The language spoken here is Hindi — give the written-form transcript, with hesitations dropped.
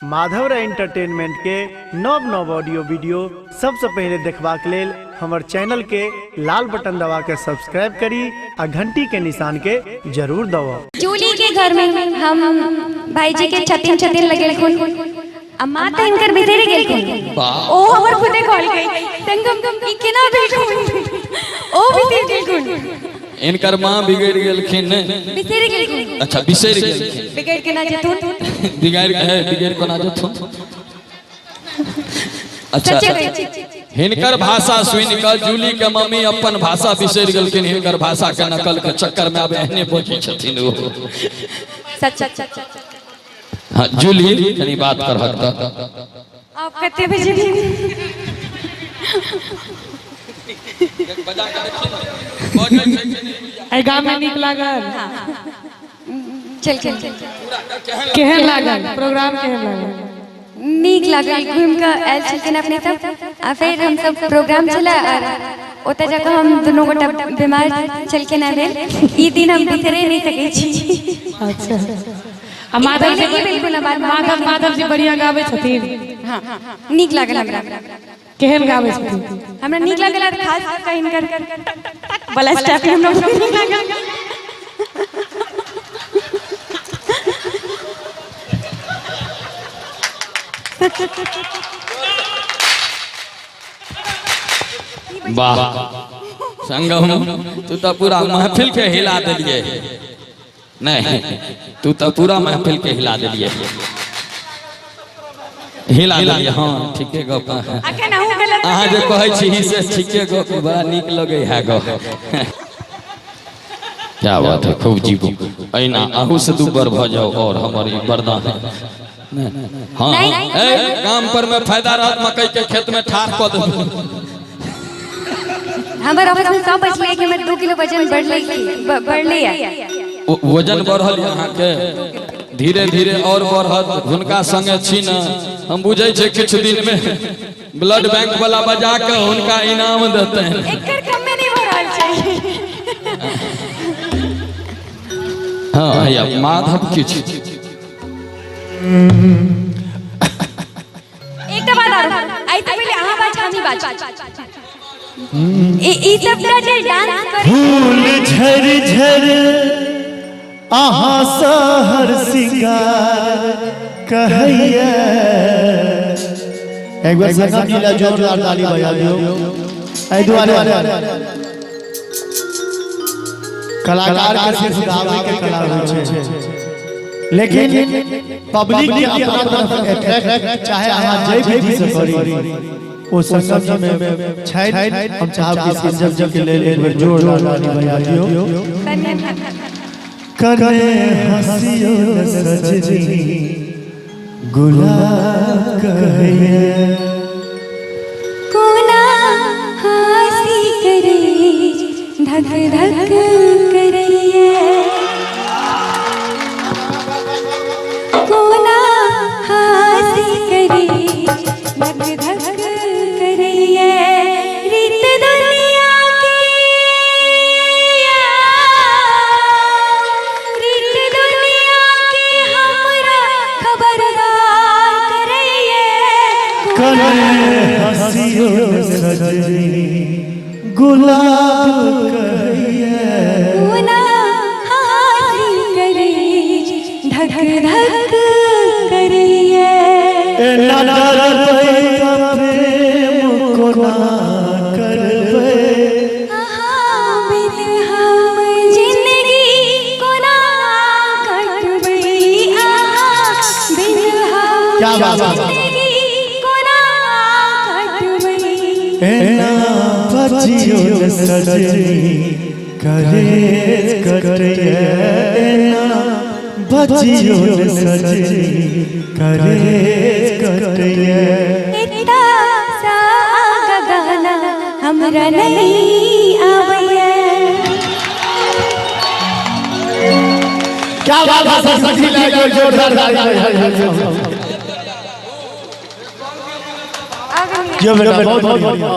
माधव एंटरटेनमेंट के नव नव ऑडियो वीडियो सबसे पहले देखबाक लेल हमार चैनल के लाल बटन दबा के सब्सक्राइब करी आ घंटी के निशान के जरूर दबाओ। जूली के घर में हम भाई जी के छतिन छतिन लगेल खून आ माता इनकर बितेरे गेल खून ओ हमर खुदे कॉल गई संगम ई केना बिल्कुल ओ बितेर गेल खून इनकर मां बिगड़ गेलखिन बिसेर गेलखिन। अच्छा बिसेर गेलखिन बिगड़ के ना जथुन बिगड़ को ना जथुन। अच्छा हिनकर भाषा सुन के जूली के मम्मी अपन भाषा बिसेर गेलखिन। हिनकर भाषा के नकल के चक्कर में अब एहने बोझी छथिन वो। सच सच सच हां जूली कनी बात कर हक आप कते बजे बजा के आई गांव में निक लागल चल चल केहन लागल प्रोग्राम केहन लागल नीक लागल घूम के आयल छलखिन अपने सब आ फिर हम सब प्रोग्राम चला और ओतय जाकर हम दोनों गोटा बीमार चलखिन आयल ई दिन हम बिसरे नहीं सकै छी। अच्छा आ माधव जी बिल्कुल माधव जी बढ़िया गाबै छथिन। हां नीक लागल हमरा केहन गाबै छथिन हमरा नीक लागल और खास कर हिनकर बला स्टेप हमरा नीक लागल। वाह संगम तू तो पूरा महफिल के हिला दिलिए। नहीं तू तो पूरा महफिल के हिला दिलिए हां ठीके गप अखन अहू गलत अहाँ जे कहै छी ही से ठीके गप बड़ा नीक लगे है गप। क्या बात है खूब जीवो ऐना अहू से दुबर भ जाओ और हमारी वरदान है। हां ए काम पर में फायदा रहत मकई के खेत में ठार क दे। हमर ऑफिस में सब बचले कि हमर 2 किलो वजन बढ़ले है वजन बढ़ल यहाँ के धीरे धीरे और बढ़त हुनका संगे छी न हम बुझे छे कुछ दिन में ब्लड बैंक वाला बजा के हुनका इनाम देते हैं। एकर कम में नहीं हो रहल छै। हां या माधव किछ एकटा बात और आई तो पहले अहाँ बात हमी बात ई सब जे डांस करे फूल झर आहा सहर सिंगार कहैया एक बार संगम जिला जोरदार ताली बजा दियो। ऐ दुआरे कलाकार के सिर्फ गावे के कला होय छै लेकिन पब्लिक के अपना तरफ अट्रैक्ट चाहे अहाँ जय भी दी से करी ओ संगम में छै हम चाहब कि संजम जी के लेल एक बार जोरदार ताली बजा दियो। करे हंसियो सजनी गुलाब कहिए कोना हंसी करे धक धक करिए कोना हंसी करे धक धक करिए रीत दुनिया हंसियो सजनी गुलाब कहिए कोना हंसी करे धक धक करिए ना डरबै प्रेम कोना करबै बिन हम जिंदगी कोना कटबै बिन हम क्या बात बचियो सजनी करे करिए बचियो सजनी करे करिए इतना सा गाना हमरा नहीं आवे। क्या बात है सखी लागे जोरदार ताली जो बेटा बहुत बढ़िया।